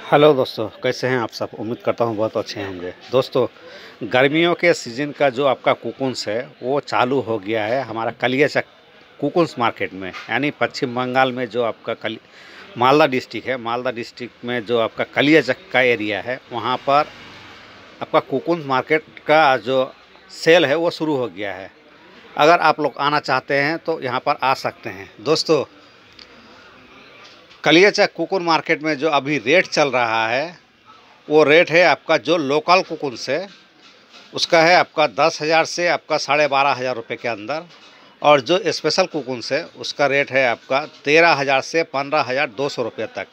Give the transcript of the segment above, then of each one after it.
Hello दोस्तों, कैसे हैं आप सब। उम्मीद करता हूं बहुत अच्छे होंगे। दोस्तों, गर्मियों के सीज़न का जो आपका कुकुन्स है वो चालू हो गया है हमारा कलियाचक कुकुन्स मार्केट में, यानी पश्चिम बंगाल में जो आपका मालदा डिस्ट्रिक्ट है। मालदा डिस्ट्रिक्ट में जो आपका कलियाचक का एरिया है वहाँ पर आपका कुकुन्स मार्केट का जो सेल है वो शुरू हो गया है। अगर आप लोग आना चाहते हैं तो यहाँ पर आ सकते हैं। दोस्तों, कलियाचक कुकुन मार्केट में जो अभी रेट चल रहा है वो रेट है आपका जो लोकल कुकुन्स है उसका है आपका 10,000 से आपका 12,500 रुपये के अंदर, और जो स्पेशल कुकुन्स है उसका रेट है आपका 13,000 से 15,200 रुपये तक।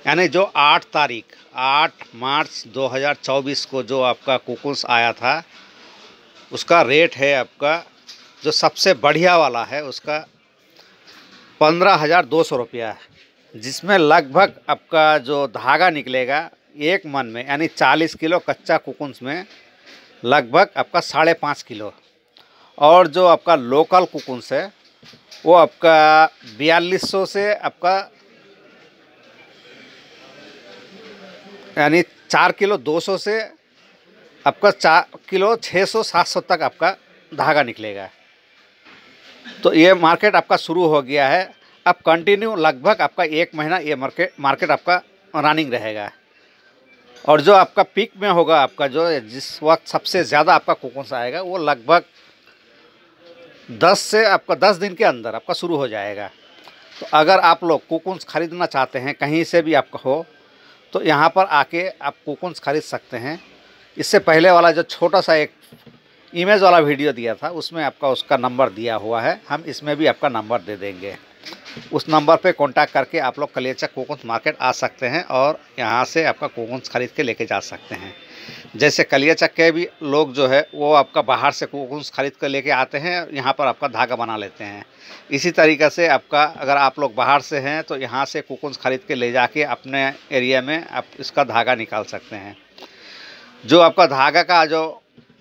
यानी जो 8 मार्च 2024 को जो आपका कुकुन्स आया था उसका रेट है आपका जो सबसे बढ़िया वाला है उसका 15,200 रुपया है, जिसमें लगभग आपका जो धागा निकलेगा एक मन में, यानी 40 किलो कच्चा कुकुन्स में लगभग आपका 5.5 किलो। और जो आपका लोकल कुकुन्स है वो आपका 4200 से आपका यानी 4 किलो 200 से आपका 4 किलो 600-700 तक आपका धागा निकलेगा। तो ये मार्केट आपका शुरू हो गया है। अब कंटिन्यू लगभग आपका 1 महीना ये मार्केट आपका रनिंग रहेगा। और जो आपका पीक में होगा आपका जो जिस वक्त सबसे ज़्यादा आपका कुकुन्स आएगा वो लगभग 10 दिन के अंदर आपका शुरू हो जाएगा। तो अगर आप लोग कुकुन्स ख़रीदना चाहते हैं कहीं से भी आपका हो तो यहाँ पर आके आप कुकुन्स ख़रीद सकते हैं। इससे पहले वाला जो छोटा सा एक इमेज वाला वीडियो दिया था उसमें आपका उसका नंबर दिया हुआ है, हम इसमें भी आपका नंबर दे देंगे। उस नंबर पे कांटेक्ट करके आप लोग कलियाचक कुकुन्स मार्केट आ सकते हैं और यहाँ से आपका कुकुन्स ख़रीद के लेके जा सकते हैं। जैसे कलियाचक के भी लोग जो है वो आपका बाहर से कुकुन्स ख़रीद कर लेके आते हैं, यहाँ पर आपका धागा बना लेते हैं। इसी तरीक़े से आपका अगर आप लोग बाहर से हैं तो यहाँ से कुकुन्स ख़रीद के ले जाके अपने एरिया में आप इसका धागा निकाल सकते हैं। जो आपका धागा का जो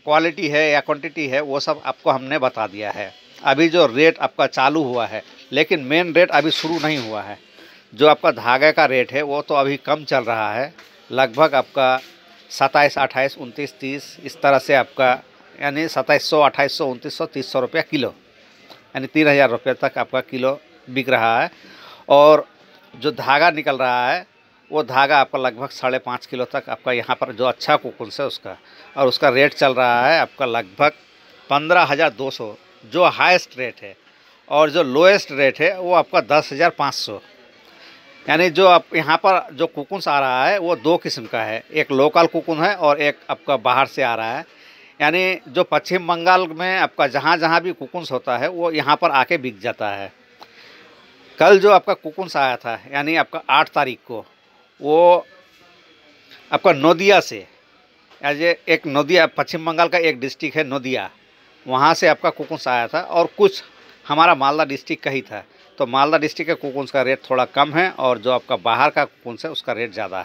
क्वालिटी है या क्वांटिटी है वो सब आपको हमने बता दिया है। अभी जो रेट आपका चालू हुआ है लेकिन मेन रेट अभी शुरू नहीं हुआ है। जो आपका धागे का रेट है वो तो अभी कम चल रहा है, लगभग आपका 27, 28, 29, 30 इस तरह से आपका, यानी 2700, 2800, 2900, 3000 रुपया किलो, यानी 3,000 रुपये तक आपका किलो बिक रहा है। और जो धागा निकल रहा है वो धागा आपका लगभग 5.5 किलो तक आपका यहाँ पर जो अच्छा कुकुन्स है उसका, और उसका रेट चल रहा है आपका लगभग 15,200 जो हाईएस्ट रेट है, और जो लोएस्ट रेट है वो आपका 10,500। यानी जो आप यहाँ पर जो कुकुन्स आ रहा है वो 2 किस्म का है, एक लोकल कुकुन है और एक आपका बाहर से आ रहा है। यानी जो पश्चिम बंगाल में आपका जहाँ जहाँ भी कुकुन्स होता है वो यहाँ पर आके बिक जाता है। कल जो आपका कुकुन्स आया था यानी आपका 8 तारीख को, वो आपका नोदिया से, यानी एक नोदिया पश्चिम बंगाल का एक डिस्ट्रिक्ट है नोदिया, वहाँ से आपका कुकुन्स आया था, और कुछ हमारा मालदा डिस्ट्रिक्ट का ही था। तो मालदा डिस्ट्रिक्ट के कुकुन्स का रेट थोड़ा कम है और जो आपका बाहर का कुकुन्स है उसका रेट ज़्यादा है।